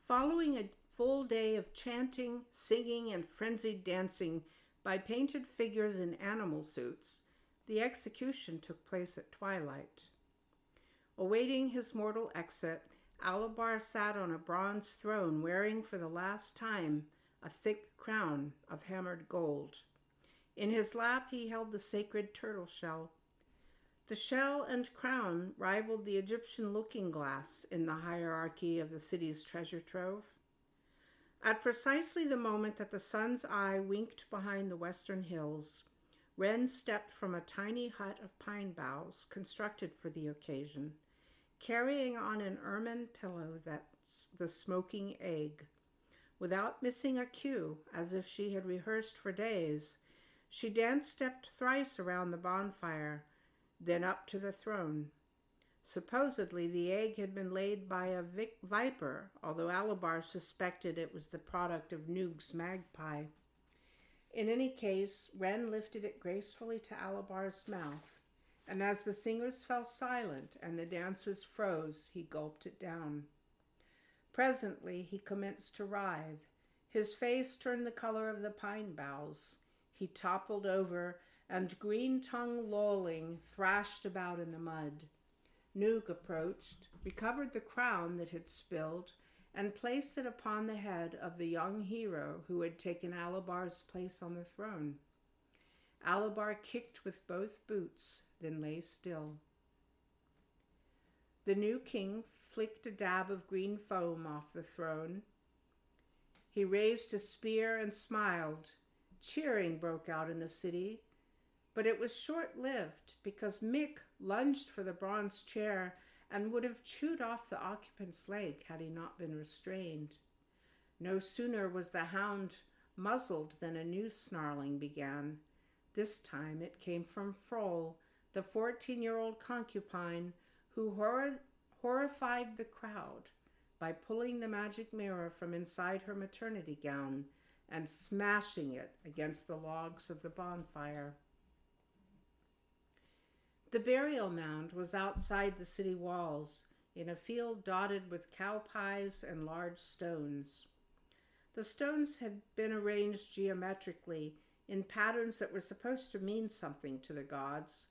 Following a full day of chanting, singing, and frenzied dancing by painted figures in animal suits, the execution took place at twilight. Awaiting his mortal exit, Alabar sat on a bronze throne wearing for the last time a thick crown of hammered gold. In his lap he held the sacred turtle shell. The shell and crown rivaled the Egyptian looking glass in the hierarchy of the city's treasure trove. At precisely the moment that the sun's eye winked behind the western hills, Wren stepped from a tiny hut of pine boughs constructed for the occasion, carrying on an ermine pillow that's the smoking egg. Without missing a cue, as if she had rehearsed for days, she dance-stepped thrice around the bonfire, then up to the throne. Supposedly, the egg had been laid by a viper, although Alabar suspected it was the product of Noog's magpie. In any case, Wren lifted it gracefully to Alabar's mouth, and as the singers fell silent and the dancers froze, he gulped it down. Presently, he commenced to writhe. His face turned the color of the pine boughs. He toppled over, and green tongue lolling, thrashed about in the mud. Noog approached, recovered the crown that had spilled, and placed it upon the head of the young hero who had taken Alabar's place on the throne. Alabar kicked with both boots, then lay still. The new king flicked a dab of green foam off the throne. He raised his spear and smiled. Cheering broke out in the city, but it was short-lived because Mick lunged for the bronze chair and would have chewed off the occupant's leg had he not been restrained. No sooner was the hound muzzled than a new snarling began. This time it came from Frol, the 14-year-old concubine who horrified the crowd by pulling the magic mirror from inside her maternity gown and smashing it against the logs of the bonfire. The burial mound was outside the city walls, in a field dotted with cow pies and large stones. The stones had been arranged geometrically in patterns that were supposed to mean something to the gods.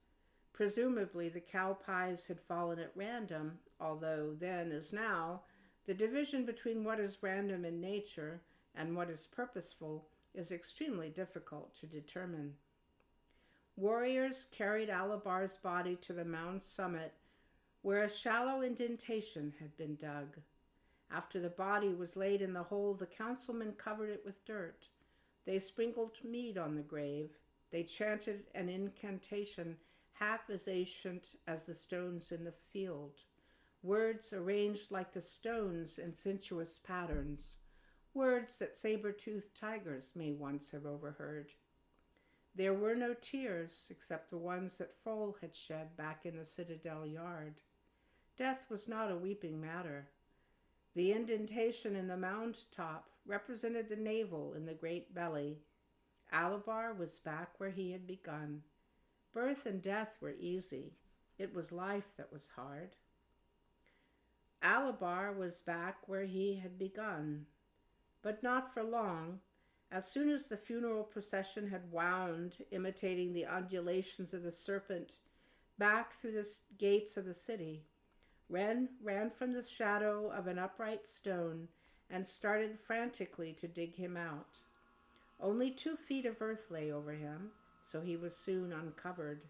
Presumably the cow pies had fallen at random, although then, as now, the division between what is random in nature and what is purposeful is extremely difficult to determine. Warriors carried Alabar's body to the mound's summit, where a shallow indentation had been dug. After the body was laid in the hole, the councilmen covered it with dirt. They sprinkled mead on the grave. They chanted an incantation half as ancient as the stones in the field, words arranged like the stones in sensuous patterns, words that saber-toothed tigers may once have overheard. There were no tears except the ones that Frol had shed back in the citadel yard. Death was not a weeping matter. The indentation in the mound top represented the navel in the great belly. Alabar was back where he had begun. Birth and death were easy. It was life that was hard. Alabar was back where he had begun, but not for long. As soon as the funeral procession had wound, imitating the undulations of the serpent, back through the gates of the city, Wren ran from the shadow of an upright stone and started frantically to dig him out. Only 2 feet of earth lay over him, so he was soon uncovered.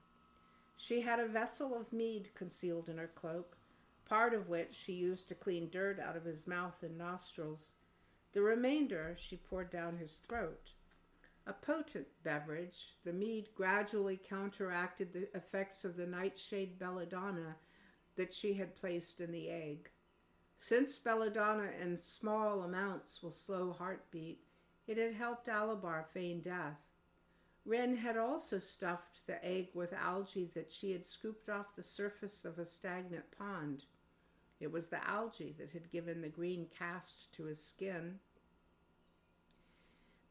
She had a vessel of mead concealed in her cloak, part of which she used to clean dirt out of his mouth and nostrils. The remainder she poured down his throat. A potent beverage, the mead gradually counteracted the effects of the nightshade belladonna that she had placed in the egg. Since belladonna in small amounts will slow heartbeat, it had helped Alabar feign death. Wren had also stuffed the egg with algae that she had scooped off the surface of a stagnant pond. It was the algae that had given the green cast to his skin.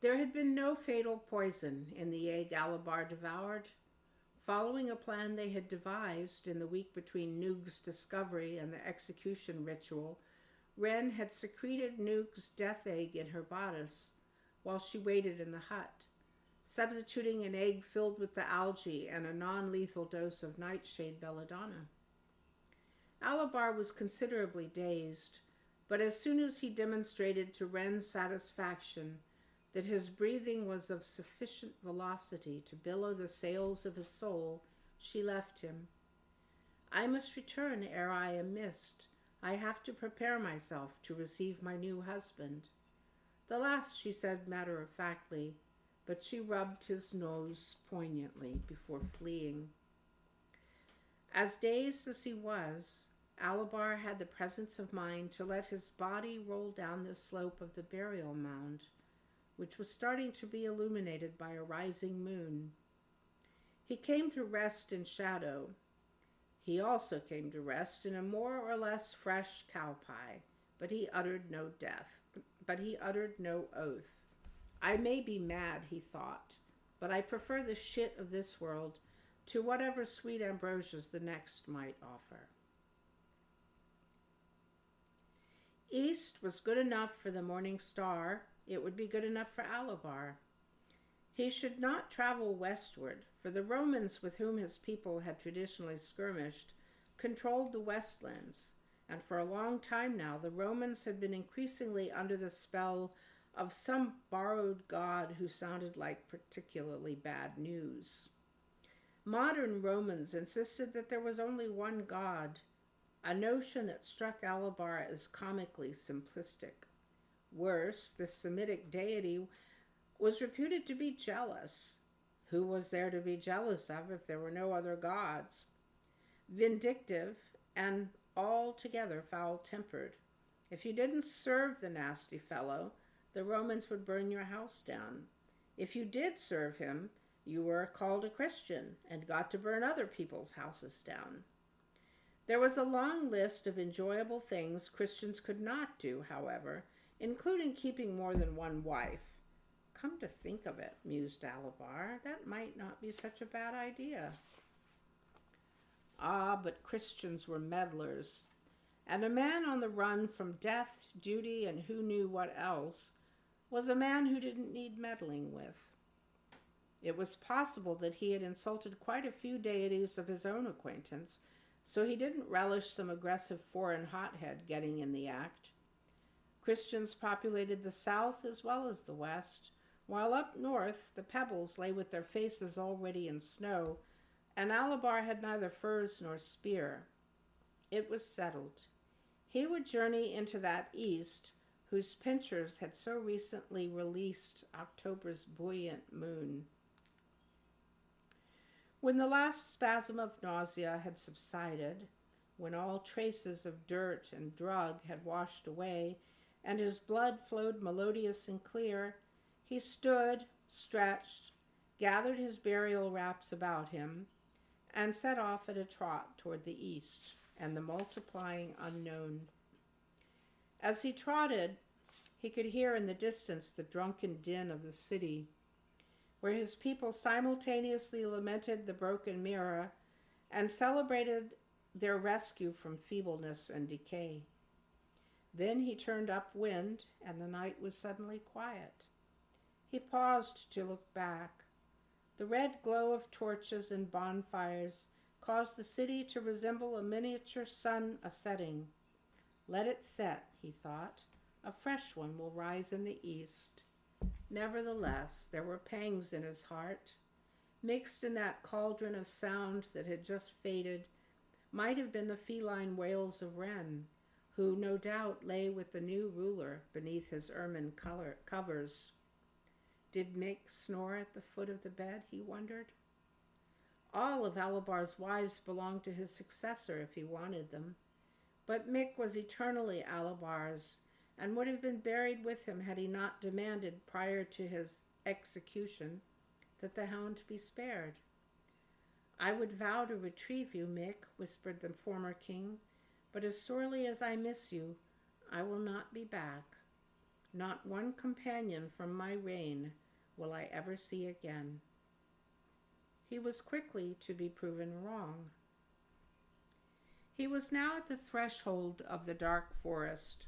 There had been no fatal poison in the egg Alabar devoured. Following a plan they had devised in the week between Noog's discovery and the execution ritual, Wren had secreted Nuke's death egg in her bodice while she waited in the hut, substituting an egg filled with the algae and a non-lethal dose of nightshade belladonna. Alabar was considerably dazed, but as soon as he demonstrated to Wren's satisfaction that his breathing was of sufficient velocity to billow the sails of his soul, she left him. "I must return ere I am missed. I have to prepare myself to receive my new husband." The last she said matter-of-factly, but she rubbed his nose poignantly before fleeing. As dazed as he was, Alabar had the presence of mind to let his body roll down the slope of the burial mound, which was starting to be illuminated by a rising moon. He came to rest in shadow. He also came to rest in a more or less fresh cow pie, but he uttered no oath. "I may be mad," he thought, "but I prefer the shit of this world to whatever sweet ambrosias the next might offer." East was good enough for the morning star. It would be good enough for Alabar. He should not travel westward, for the Romans with whom his people had traditionally skirmished controlled the westlands, and for a long time now the Romans had been increasingly under the spell of some borrowed god who sounded like particularly bad news. Modern Romans insisted that there was only one god, a notion that struck Alabar as comically simplistic. Worse, the Semitic deity was reputed to be jealous. Who was there to be jealous of if there were no other gods? Vindictive and altogether foul-tempered. If you didn't serve the nasty fellow, the Romans would burn your house down. If you did serve him, you were called a Christian and got to burn other people's houses down. There was a long list of enjoyable things Christians could not do, however, including keeping more than one wife. Come to think of it, mused Alabar, that might not be such a bad idea. Ah, but Christians were meddlers, and a man on the run from death, duty, and who knew what else was a man who didn't need meddling with. It was possible that he had insulted quite a few deities of his own acquaintance, so he didn't relish some aggressive foreign hothead getting in the act. Christians populated the south as well as the west, while up north the pebbles lay with their faces already in snow, and Alabar had neither furs nor spear. It was settled. He would journey into that east whose pincers had so recently released October's buoyant moon. When the last spasm of nausea had subsided, when all traces of dirt and drug had washed away, and his blood flowed melodious and clear, he stood, stretched, gathered his burial wraps about him, and set off at a trot toward the east and the multiplying unknown. As he trotted, he could hear in the distance the drunken din of the city, where his people simultaneously lamented the broken mirror and celebrated their rescue from feebleness and decay. Then he turned upwind, and the night was suddenly quiet. He paused to look back. The red glow of torches and bonfires caused the city to resemble a miniature sun a-setting. Let it set, he thought. A fresh one will rise in the east. Nevertheless, there were pangs in his heart. Mixed in that cauldron of sound that had just faded might have been the feline wails of Wren, who no doubt lay with the new ruler beneath his ermine covers. Did Mick snore at the foot of the bed, he wondered? All of Alabar's wives belonged to his successor if he wanted them, but Mick was eternally Alabar's, and would have been buried with him had he not demanded prior to his execution that the hound be spared. "I would vow to retrieve you, Mick," whispered the former king, "but as sorely as I miss you, I will not be back. Not one companion from my reign will I ever see again." He was quickly to be proven wrong. He was now at the threshold of the dark forest.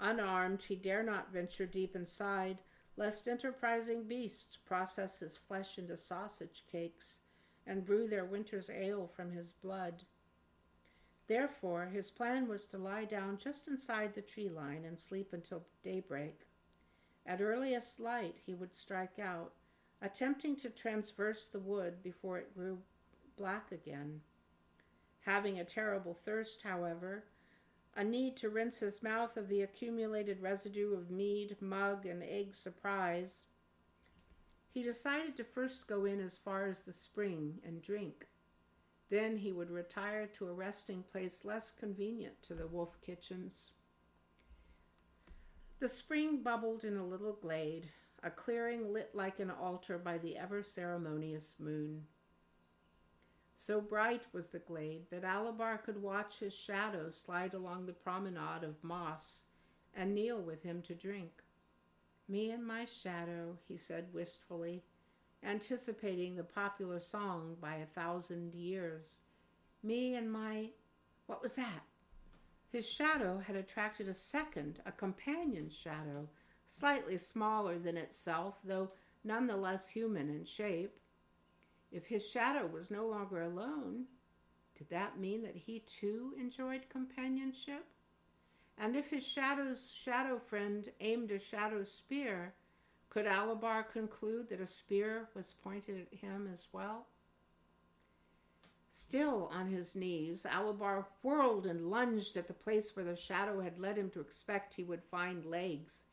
Unarmed, he dare not venture deep inside, lest enterprising beasts process his flesh into sausage cakes and brew their winter's ale from his blood. Therefore, his plan was to lie down just inside the tree line and sleep until daybreak. At earliest light, he would strike out, attempting to traverse the wood before it grew black again. Having a terrible thirst, however, a need to rinse his mouth of the accumulated residue of mead, mug, and egg surprise, he decided to first go in as far as the spring and drink. Then he would retire to a resting place less convenient to the wolf kitchens. The spring bubbled in a little glade, a clearing lit like an altar by the ever-ceremonious moon. So bright was the glade that Alabar could watch his shadow slide along the promenade of moss and kneel with him to drink. "Me and my shadow," he said wistfully, anticipating the popular song by 1,000 years. "Me and my—" What was that? His shadow had attracted a second, a companion shadow, slightly smaller than itself, though nonetheless human in shape. If his shadow was no longer alone, did that mean that he too enjoyed companionship? And if his shadow's shadow friend aimed a shadow spear, could Alabar conclude that a spear was pointed at him as well? Still on his knees, Alabar whirled and lunged at the place where the shadow had led him to expect he would find legs.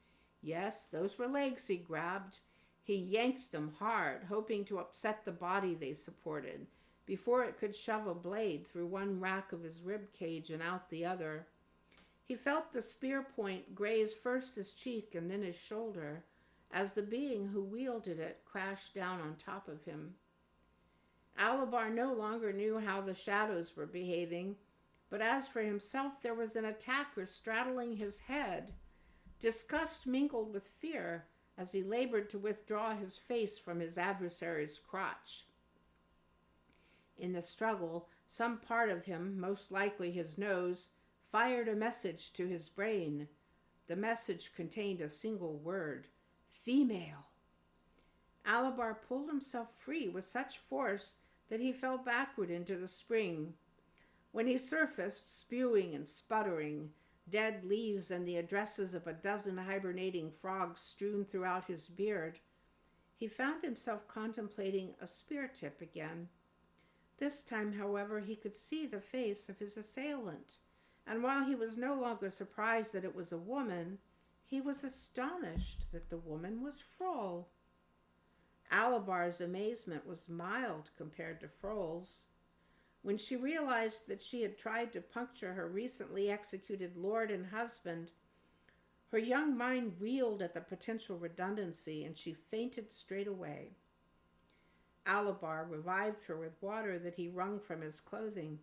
Yes, those were legs he grabbed. He yanked them hard, hoping to upset the body they supported, before it could shove a blade through one rack of his rib cage and out the other. He felt the spear point graze first his cheek and then his shoulder, as the being who wielded it crashed down on top of him. Alabar no longer knew how the shadows were behaving, but as for himself, there was an attacker straddling his head. Disgust mingled with fear as he labored to withdraw his face from his adversary's crotch. In the struggle, some part of him, most likely his nose, fired a message to his brain. The message contained a single word: female. Alabar pulled himself free with such force that he fell backward into the spring. When he surfaced, spewing and sputtering, dead leaves and the addresses of a dozen hibernating frogs strewn throughout his beard, he found himself contemplating a spear tip again. This time, however, he could see the face of his assailant, and while he was no longer surprised that it was a woman, he was astonished that the woman was Frol. Alabar's amazement was mild compared to Frol's. When she realized that she had tried to puncture her recently executed lord and husband, her young mind reeled at the potential redundancy, and she fainted straight away. Alabar revived her with water that he wrung from his clothing,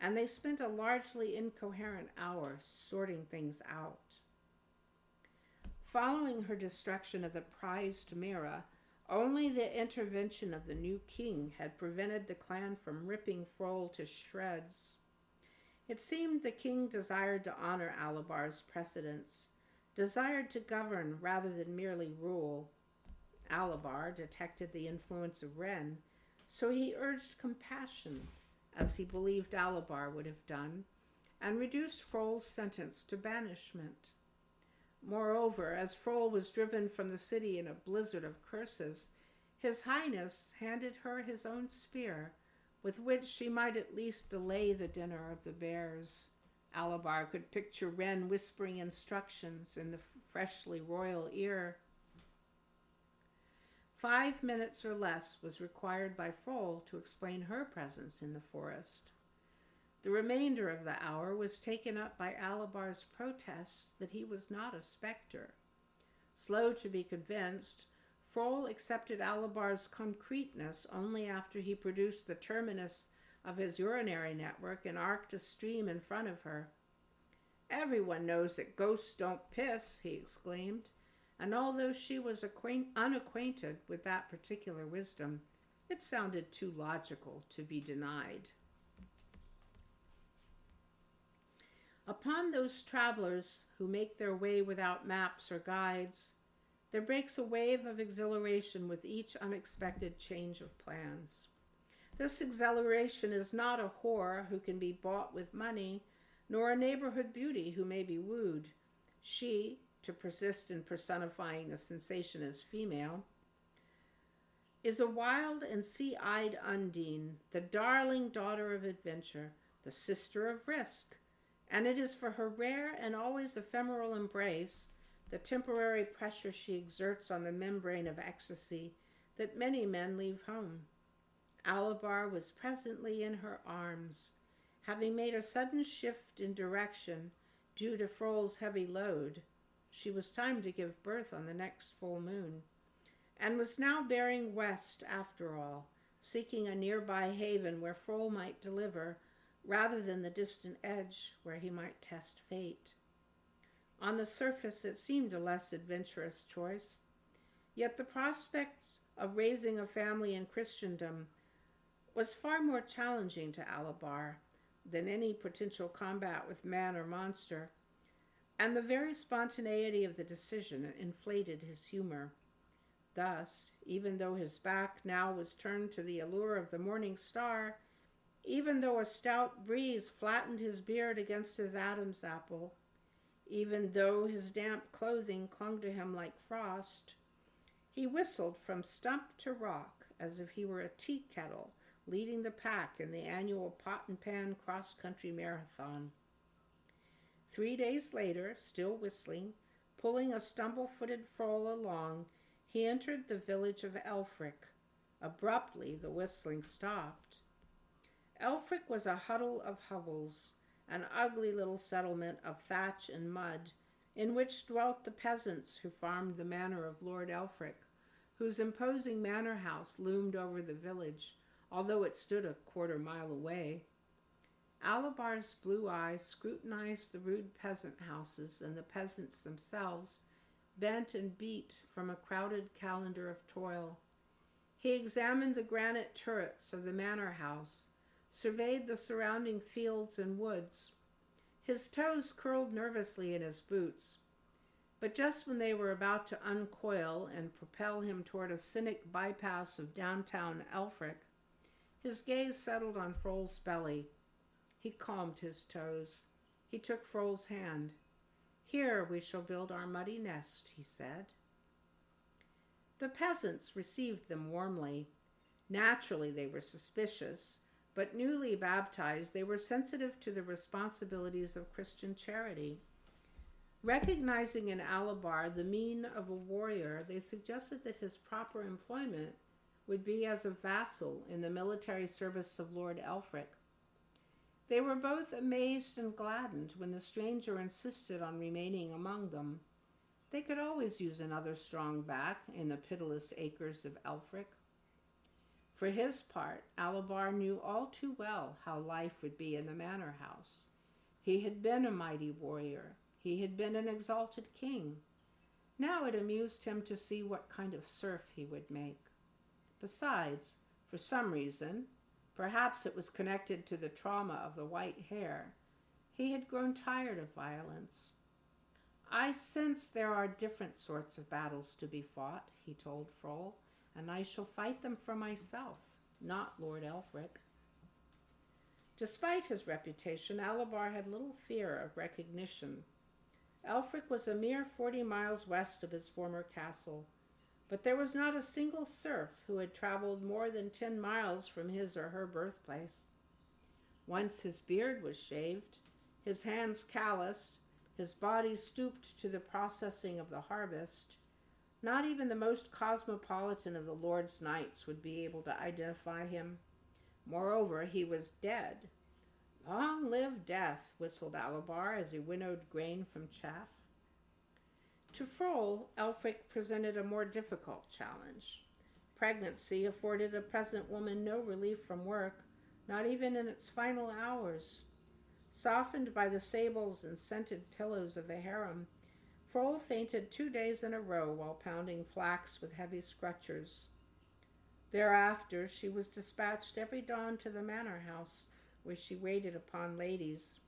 and they spent a largely incoherent hour sorting things out. Following her destruction of the prized Mira, only the intervention of the new king had prevented the clan from ripping Frol to shreds. It seemed the king desired to honor Alabar's precedents, desired to govern rather than merely rule. Alabar detected the influence of Ren, so he urged compassion, as he believed Alabar would have done, and reduced Frol's sentence to banishment. Moreover, as Frol was driven from the city in a blizzard of curses, His Highness handed her his own spear, with which she might at least delay the dinner of the bears. Alabar could picture Ren whispering instructions in the freshly royal ear. 5 minutes or less was required by Frol to explain her presence in the forest. The remainder of the hour was taken up by Alabar's protests that he was not a specter. Slow to be convinced, Frol accepted Alabar's concreteness only after he produced the terminus of his urinary network and arced a stream in front of her. "Everyone knows that ghosts don't piss," he exclaimed, and although she was unacquainted with that particular wisdom, it sounded too logical to be denied. Upon those travelers who make their way without maps or guides, there breaks a wave of exhilaration with each unexpected change of plans. This exhilaration is not a whore who can be bought with money, nor a neighborhood beauty who may be wooed. She, to persist in personifying the sensation as female, is a wild and sea-eyed Undine, the darling daughter of adventure, the sister of risk, and it is for her rare and always ephemeral embrace, the temporary pressure she exerts on the membrane of ecstasy, that many men leave home. Alabar was presently in her arms, having made a sudden shift in direction due to Froll's heavy load. She was timed to give birth on the next full moon, and was now bearing west after all, seeking a nearby haven where Froll might deliver, rather than the distant edge where he might test fate. On the surface it seemed a less adventurous choice, yet the prospect of raising a family in Christendom was far more challenging to Alabar than any potential combat with man or monster, and the very spontaneity of the decision inflated his humor. Thus, even though his back now was turned to the allure of the morning star, even though a stout breeze flattened his beard against his Adam's apple, even though his damp clothing clung to him like frost, he whistled from stump to rock as if he were a tea kettle leading the pack in the annual pot and pan cross-country marathon. 3 days later, still whistling, pulling a stumble-footed foal along, he entered the village of Elfric. Abruptly, the whistling stopped. Elfric was a huddle of hovels, an ugly little settlement of thatch and mud, in which dwelt the peasants who farmed the manor of Lord Elfric, whose imposing manor house loomed over the village, although it stood a quarter-mile away. Alabar's blue eyes scrutinized the rude peasant houses and the peasants themselves, bent and beat from a crowded calendar of toil. He examined the granite turrets of the manor house, surveyed the surrounding fields and woods. His toes curled nervously in his boots, but just when they were about to uncoil and propel him toward a scenic bypass of downtown Elfric, his gaze settled on Froll's belly. He calmed his toes. He took Froll's hand. "Here we shall build our muddy nest," he said. The peasants received them warmly. Naturally, they were suspicious, but newly baptized, they were sensitive to the responsibilities of Christian charity. Recognizing in Alabar the mien of a warrior, they suggested that his proper employment would be as a vassal in the military service of Lord Elfric. They were both amazed and gladdened when the stranger insisted on remaining among them. They could always use another strong back in the pitiless acres of Elfric. For his part, Alabar knew all too well how life would be in the manor house. He had been a mighty warrior. He had been an exalted king. Now it amused him to see what kind of serf he would make. Besides, for some reason, perhaps it was connected to the trauma of the white hair, he had grown tired of violence. "I sense there are different sorts of battles to be fought," he told Froll, "and I shall fight them for myself, not Lord Elfric." Despite his reputation, Alabar had little fear of recognition. Elfric was a mere 40 miles west of his former castle, but there was not a single serf who had traveled more than 10 miles from his or her birthplace. Once his beard was shaved, his hands calloused, his body stooped to the processing of the harvest, not even the most cosmopolitan of the Lord's knights would be able to identify him. Moreover, he was dead. "Long live death," whistled Alabar as he winnowed grain from chaff. To Froll, Elfric presented a more difficult challenge. Pregnancy afforded a peasant woman no relief from work, not even in its final hours. Softened by the sables and scented pillows of the harem, Froll fainted 2 days in a row while pounding flax with heavy scrutchers. Thereafter, she was dispatched every dawn to the manor house, where she waited upon ladies.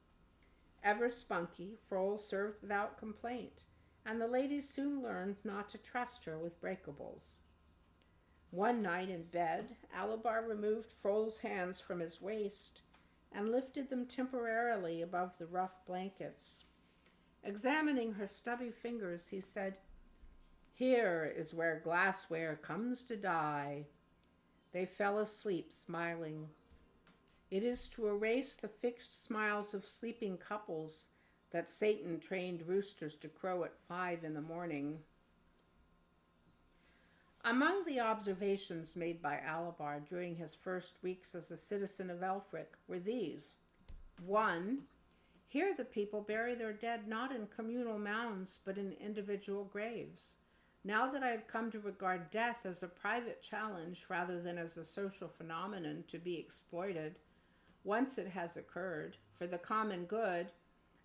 Ever spunky, Frol served without complaint, and the ladies soon learned not to trust her with breakables. One night in bed, Alabar removed Frol's hands from his waist and lifted them temporarily above the rough blankets. Examining her stubby fingers, he said, "Here is where glassware comes to die." They fell asleep, smiling. It is to erase the fixed smiles of sleeping couples that Satan trained roosters to crow at 5 in the morning. Among the observations made by Alabar during his first weeks as a citizen of Elfric were these. 1. Here the people bury their dead not in communal mounds, but in individual graves. Now that I have come to regard death as a private challenge rather than as a social phenomenon to be exploited, once it has occurred, for the common good,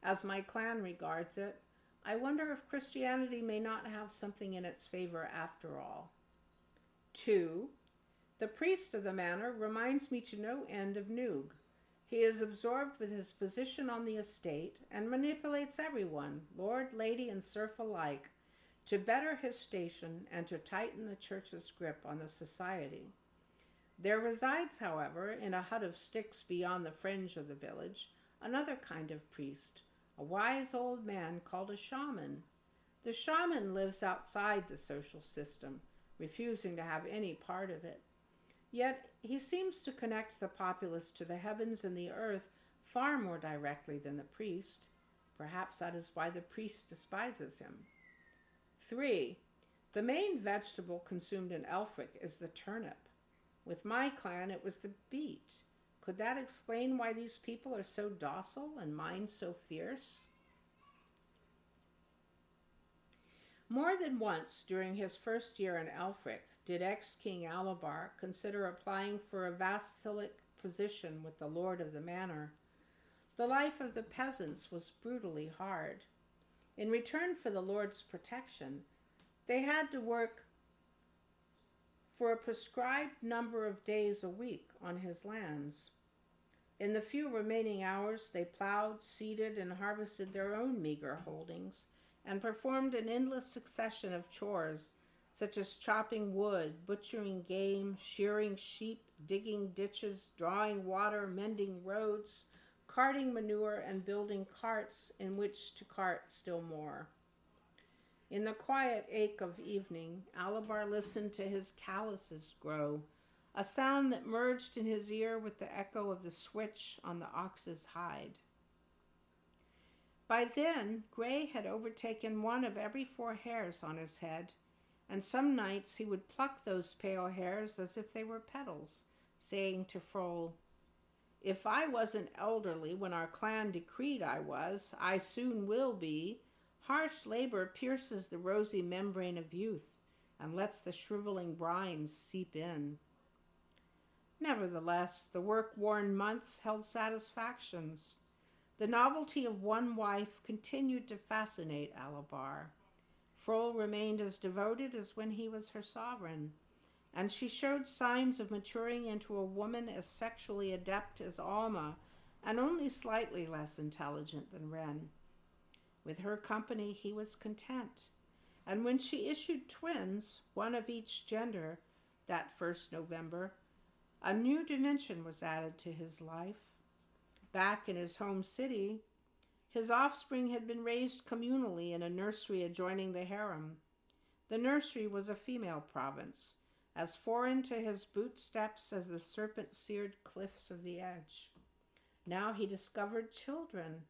as my clan regards it, I wonder if Christianity may not have something in its favor after all. 2. The priest of the manor reminds me to no end of Noog. He is absorbed with his position on the estate and manipulates everyone, lord, lady, and serf alike, to better his station and to tighten the church's grip on the society. There resides, however, in a hut of sticks beyond the fringe of the village, another kind of priest, a wise old man called a shaman. The shaman lives outside the social system, refusing to have any part of it. Yet he seems to connect the populace to the heavens and the earth far more directly than the priest. Perhaps that is why the priest despises him. 3. The main vegetable consumed in Elfric is the turnip. With my clan, it was the beet. Could that explain why these people are so docile and minds so fierce? More than once during his first year in Elfric did ex-King Alabar consider applying for a vassalic position with the lord of the manor. The life of the peasants was brutally hard. In return for the lord's protection, they had to work for a prescribed number of days a week on his lands. In the few remaining hours, they plowed, seeded, and harvested their own meager holdings, and performed an endless succession of chores, such as chopping wood, butchering game, shearing sheep, digging ditches, drawing water, mending roads, carting manure, and building carts in which to cart still more. In the quiet ache of evening, Alabar listened to his calluses grow, a sound that merged in his ear with the echo of the switch on the ox's hide. By then, gray had overtaken one of every 4 hairs on his head, and some nights he would pluck those pale hairs as if they were petals, saying to Frol, "If I wasn't elderly when our clan decreed I was, I soon will be. Harsh labor pierces the rosy membrane of youth and lets the shriveling brines seep in." Nevertheless, the work-worn months held satisfactions. The novelty of one wife continued to fascinate Alabar. Frol remained as devoted as when he was her sovereign, and she showed signs of maturing into a woman as sexually adept as Alma and only slightly less intelligent than Ren. With her company he was content, and when she issued twins, one of each gender, that first November, a new dimension was added to his life. Back in his home city, his offspring had been raised communally in a nursery adjoining the harem. The nursery was a female province, as foreign to his bootsteps as the serpent-seared cliffs of the edge. Now he discovered children,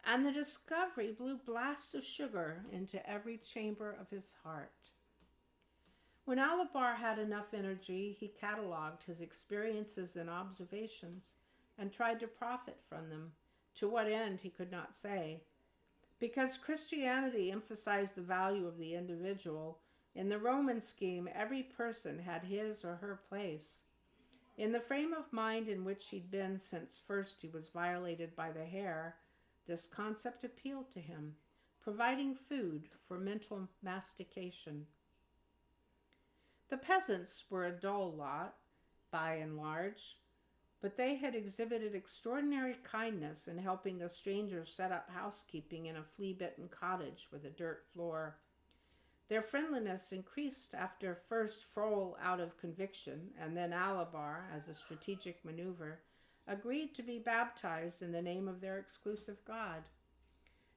and the discovery blew blasts of sugar into every chamber of his heart. When Alabar had enough energy, he catalogued his experiences and observations and tried to profit from them. To what end, he could not say. Because Christianity emphasized the value of the individual, in the Roman scheme, every person had his or her place. In the frame of mind in which he'd been since first he was violated by the hare, this concept appealed to him, providing food for mental mastication. The peasants were a dull lot, by and large. but they had exhibited extraordinary kindness in helping a stranger set up housekeeping in a flea-bitten cottage with a dirt floor. Their friendliness increased after first Frohl, out of conviction, and then Alabar, as a strategic maneuver, agreed to be baptized in the name of their exclusive god.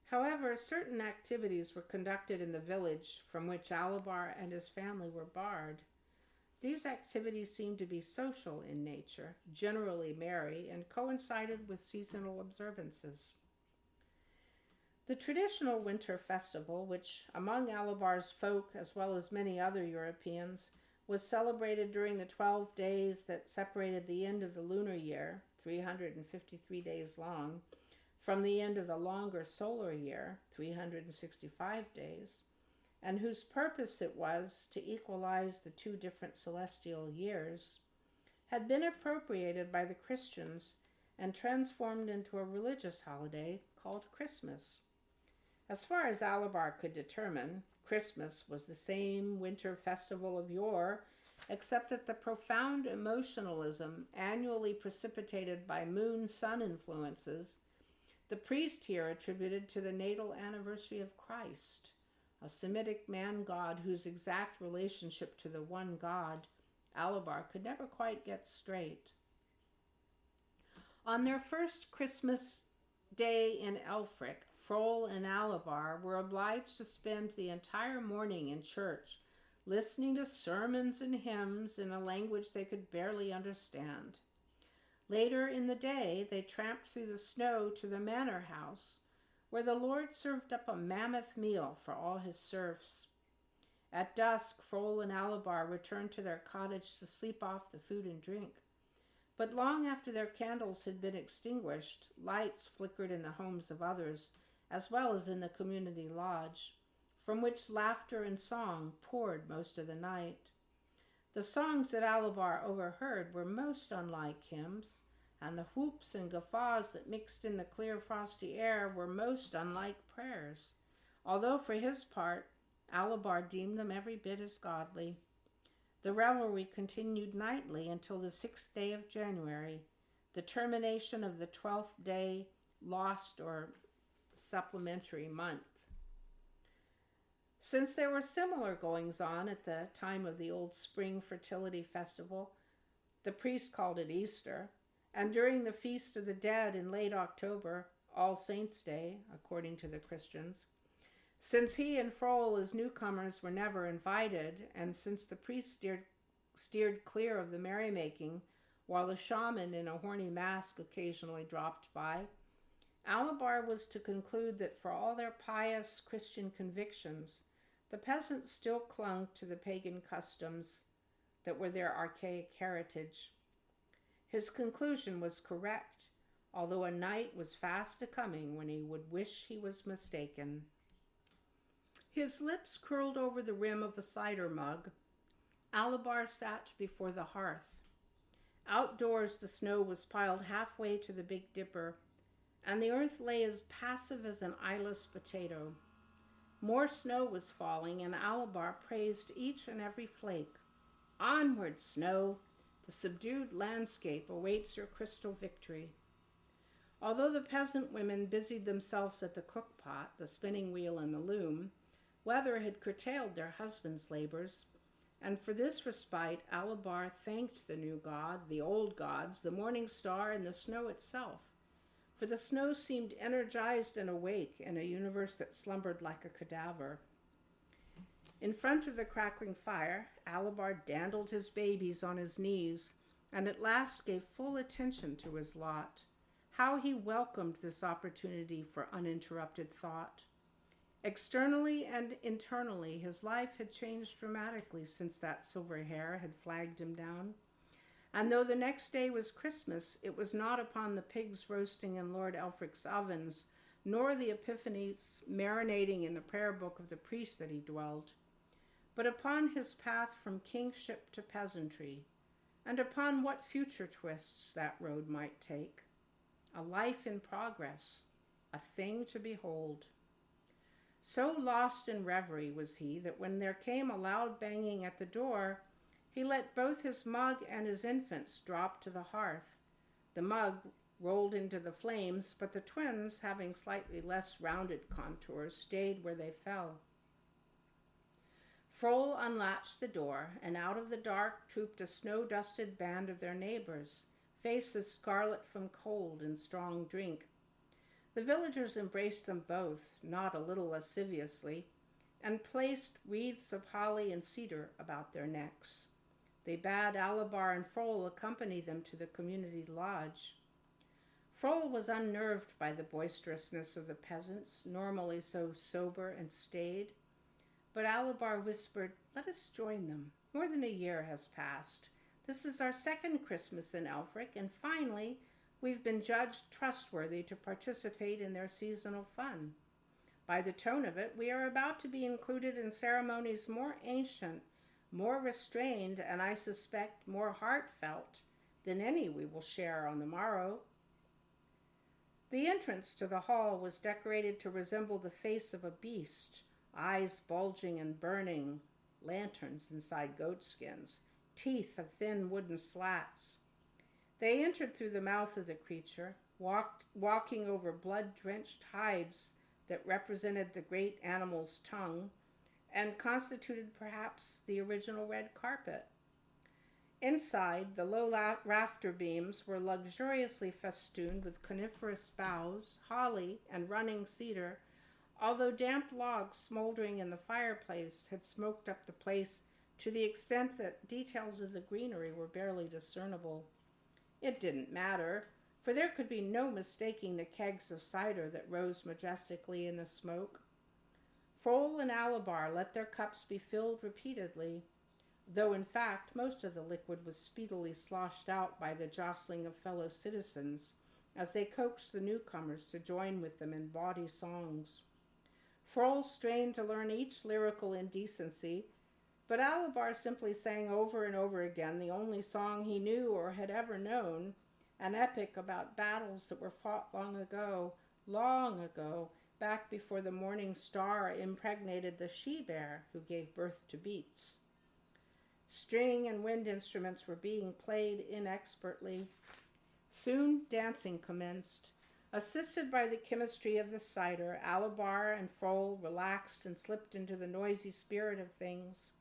However, certain activities were conducted in the village from which Alabar and his family were barred. These activities seemed to be social in nature, generally merry, and coincided with seasonal observances. The traditional winter festival, which among Alabar's folk as well as many other Europeans was celebrated during the 12 days that separated the end of the lunar year, 353 days long, from the end of the longer solar year, 365 days, and whose purpose it was to equalize the two different celestial years, had been appropriated by the Christians and transformed into a religious holiday called Christmas. As far as Alabar could determine, Christmas was the same winter festival of yore, except that the profound emotionalism annually precipitated by moon-sun influences, the priest here attributed to the natal anniversary of Christ, a Semitic man-god whose exact relationship to the one God Alabar could never quite get straight. On their first Christmas day in Elfric, Frohl and Alabar were obliged to spend the entire morning in church, listening to sermons and hymns in a language they could barely understand. Later in the day, they tramped through the snow to the manor house, where the Lord served up a mammoth meal for all his serfs. At dusk, Frohl and Alabar returned to their cottage to sleep off the food and drink. But long after their candles had been extinguished, lights flickered in the homes of others, as well as in the community lodge, from which laughter and song poured most of the night. The songs that Alabar overheard were most unlike hymns, and the whoops and guffaws that mixed in the clear frosty air were most unlike prayers, although for his part, Alabar deemed them every bit as godly. The revelry continued nightly until the 6th day of January, the termination of the 12th day lost or supplementary month. Since there were similar goings-on at the time of the old spring fertility festival, the priest called it Easter, and during the Feast of the Dead in late October, All Saints' Day, according to the Christians, since he and Frohl as newcomers were never invited, and since the priest steered clear of the merrymaking, while the shaman in a horny mask occasionally dropped by, Alabar was to conclude that for all their pious Christian convictions, the peasants still clung to the pagan customs that were their archaic heritage. His conclusion was correct, although a night was fast a-coming when he would wish he was mistaken. His lips curled over the rim of a cider mug. Alabar sat before the hearth. Outdoors, the snow was piled halfway to the Big Dipper, and the earth lay as passive as an eyeless potato. More snow was falling, and Alabar praised each and every flake. Onward, snow! The subdued landscape awaits your crystal victory. Although the peasant women busied themselves at the cookpot, the spinning wheel, and the loom, weather had curtailed their husbands' labors, and for this respite Alabar thanked the new god, the old gods, the morning star, and the snow itself, for the snow seemed energized and awake in a universe that slumbered like a cadaver. In front of the crackling fire, Alabar dandled his babies on his knees, and at last gave full attention to his lot. How he welcomed this opportunity for uninterrupted thought. Externally and internally, his life had changed dramatically since that silver hair had flagged him down. And though the next day was Christmas, it was not upon the pigs roasting in Lord Elfric's ovens, nor the epiphanies marinating in the prayer book of the priest that he dwelt, but upon his path from kingship to peasantry, and upon what future twists that road might take. A life in progress, a thing to behold. So lost in reverie was he that when there came a loud banging at the door, he let both his mug and his infants drop to the hearth, The mug rolled into the flames, but the twins, having slightly less rounded contours, stayed where they fell. Frol unlatched the door, and out of the dark trooped a snow-dusted band of their neighbors, faces scarlet from cold and strong drink. The villagers embraced them both, not a little lasciviously, and placed wreaths of holly and cedar about their necks. They bade Alabar and Frol accompany them to the community lodge. Frol was unnerved by the boisterousness of the peasants, normally so sober and staid. But Alabar whispered, "Let us join them. More than a year has passed. This is our second Christmas in Elfric, and finally, we've been judged trustworthy to participate in their seasonal fun. By the tone of it, we are about to be included in ceremonies more ancient, more restrained, and I suspect more heartfelt than any we will share on the morrow." The entrance to the hall was decorated to resemble the face of a beast, eyes bulging and burning, lanterns inside goatskins, teeth of thin wooden slats. They entered through the mouth of the creature, walking over blood-drenched hides that represented the great animal's tongue and constituted perhaps the original red carpet. Inside, the low rafter beams were luxuriously festooned with coniferous boughs, holly, and running cedar, although damp logs smoldering in the fireplace had smoked up the place to the extent that details of the greenery were barely discernible. It didn't matter, for there could be no mistaking the kegs of cider that rose majestically in the smoke. Frol and Alabar let their cups be filled repeatedly, though in fact most of the liquid was speedily sloshed out by the jostling of fellow citizens as they coaxed the newcomers to join with them in bawdy songs. Frol strained to learn each lyrical indecency, but Alabar simply sang over and over again the only song he knew or had ever known, an epic about battles that were fought long ago, back before the morning star impregnated the she-bear who gave birth to beets. String and wind instruments were being played inexpertly. Soon dancing commenced. Assisted by the chemistry of the cider, Alabar and Frol relaxed and slipped into the noisy spirit of things.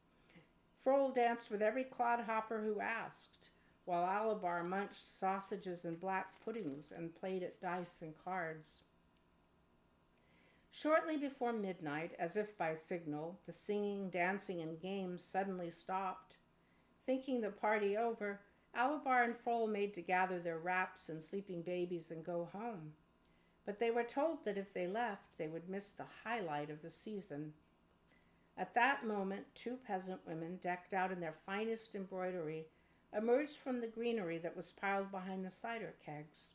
Frol danced with every clodhopper who asked, while Alabar munched sausages and black puddings and played at dice and cards. Shortly before midnight, as if by signal, the singing, dancing, and games suddenly stopped. Thinking the party over, Alabar and Frol made to gather their wraps and sleeping babies and go home. But they were told that if they left, they would miss the highlight of the season. At that moment, two peasant women, decked out in their finest embroidery, emerged from the greenery that was piled behind the cider kegs.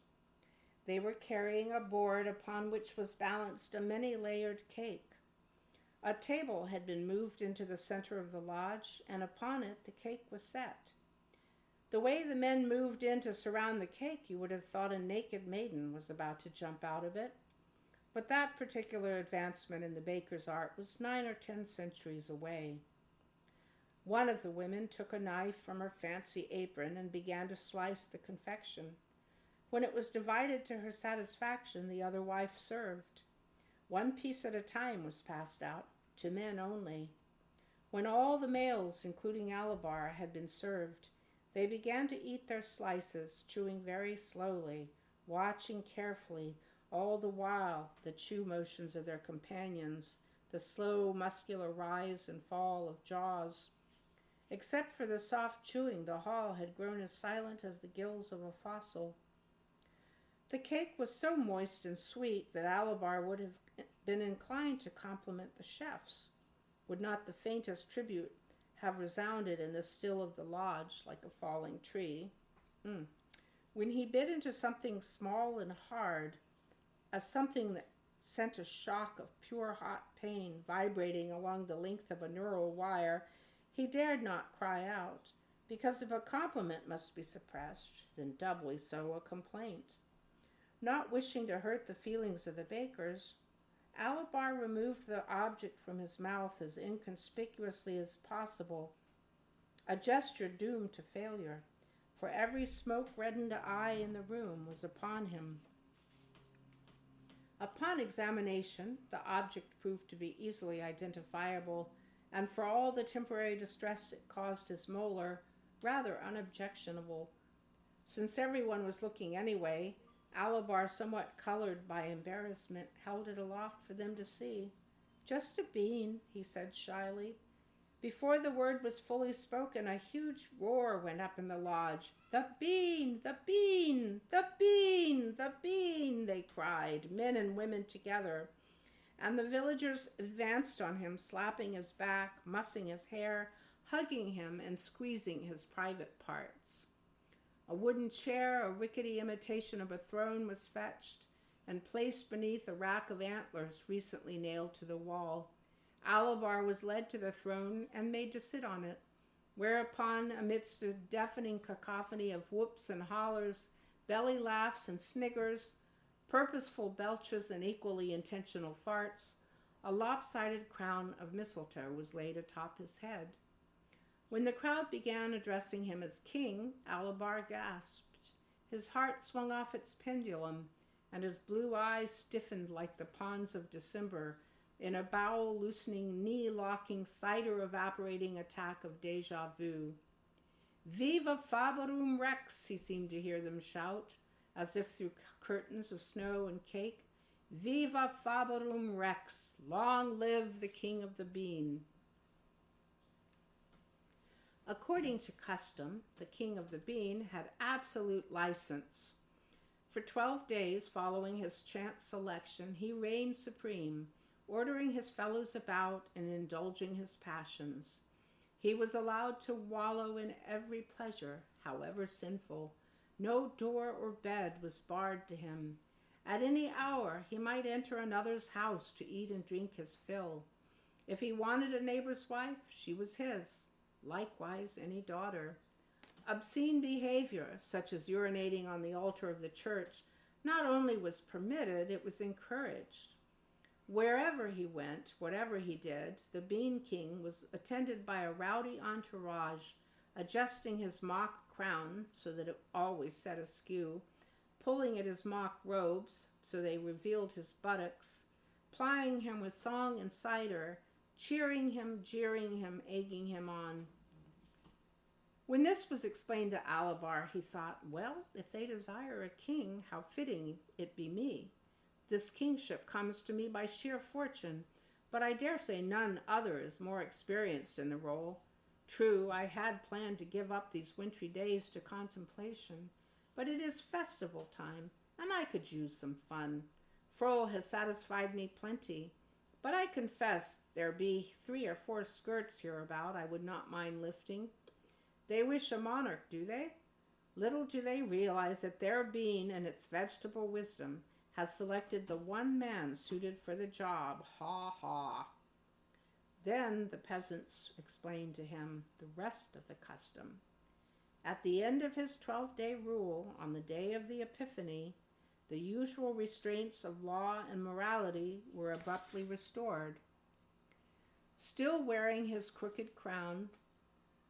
They were carrying a board upon which was balanced a many-layered cake. A table had been moved into the center of the lodge, and upon it the cake was set. The way the men moved in to surround the cake, you would have thought a naked maiden was about to jump out of it. But that particular advancement in the baker's art was 9 or 10 centuries away. One of the women took a knife from her fancy apron and began to slice the confection. When it was divided to her satisfaction, the other wife served. One piece at a time was passed out, to men only. When all the males, including Alabar, had been served, they began to eat their slices, chewing very slowly, watching carefully, all the while the chew motions of their companions, the slow muscular rise and fall of jaws. Except for the soft chewing, the hall had grown as silent as the gills of a fossil. The cake was so moist and sweet that Alabar would have been inclined to compliment the chefs, would not the faintest tribute have resounded in the still of the lodge like a falling tree. When he bit into something small and hard, as something that sent a shock of pure hot pain vibrating along the length of a neural wire, he dared not cry out, because if a compliment must be suppressed, then doubly so a complaint. Not wishing to hurt the feelings of the bakers, Alabar removed the object from his mouth as inconspicuously as possible, a gesture doomed to failure. for every smoke-reddened eye in the room was upon him. Upon examination, the object proved to be easily identifiable, and for all the temporary distress it caused his molar, rather unobjectionable. Since everyone was looking anyway, Alabar, somewhat colored by embarrassment, held it aloft for them to see. "Just a bean," he said shyly. Before the word was fully spoken, a huge roar went up in the lodge. "The bean! The bean! The bean! The bean!" they cried, men and women together. And the villagers advanced on him, slapping his back, mussing his hair, hugging him, and squeezing his private parts. A wooden chair, a rickety imitation of a throne, was fetched and placed beneath a rack of antlers recently nailed to the wall. Alabar was led to the throne and made to sit on it, whereupon, amidst a deafening cacophony of whoops and hollers, belly laughs and sniggers, purposeful belches and equally intentional farts, a lopsided crown of mistletoe was laid atop his head. When the crowd began addressing him as king, Alabar gasped. His heart swung off its pendulum, and his blue eyes stiffened like the ponds of December in a bowel-loosening, knee-locking, cider-evaporating attack of déjà vu. "Viva Faberum Rex!" he seemed to hear them shout, as if through curtains of snow and cake. "Viva Faberum Rex! Long live the King of the Bean!" According to custom, the King of the Bean had absolute license. For 12 days following his chance selection, he reigned supreme, ordering his fellows about and indulging his passions. He was allowed to wallow in every pleasure, however sinful. No door or bed was barred to him. At any hour, he might enter another's house to eat and drink his fill. If he wanted a neighbor's wife, she was his. Likewise, any daughter. Obscene behavior, such as urinating on the altar of the church, not only was permitted, it was encouraged. Wherever he went, whatever he did, the Bean King was attended by a rowdy entourage, adjusting his mock crown so that it always sat askew, pulling at his mock robes so they revealed his buttocks, plying him with song and cider, cheering him, jeering him, egging him on. When this was explained to Alabar, he thought, well, if they desire a king, how fitting it be me. This kingship comes to me by sheer fortune, but I dare say none other is more experienced in the role. True, I had planned to give up these wintry days to contemplation, but it is festival time, and I could use some fun. Frol has satisfied me plenty, but I confess there be 3 or 4 skirts hereabout I would not mind lifting. They wish a monarch, do they? Little do they realize that their being and its vegetable wisdom has selected the one man suited for the job. Ha ha. Then the peasants explained to him the rest of the custom. At the end of his 12-day rule, on the day of the Epiphany, the usual restraints of law and morality were abruptly restored. Still wearing his crooked crown,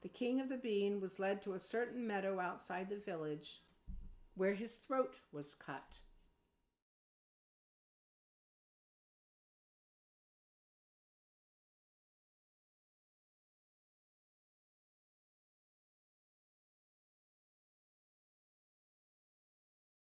the King of the Bean was led to a certain meadow outside the village, where his throat was cut.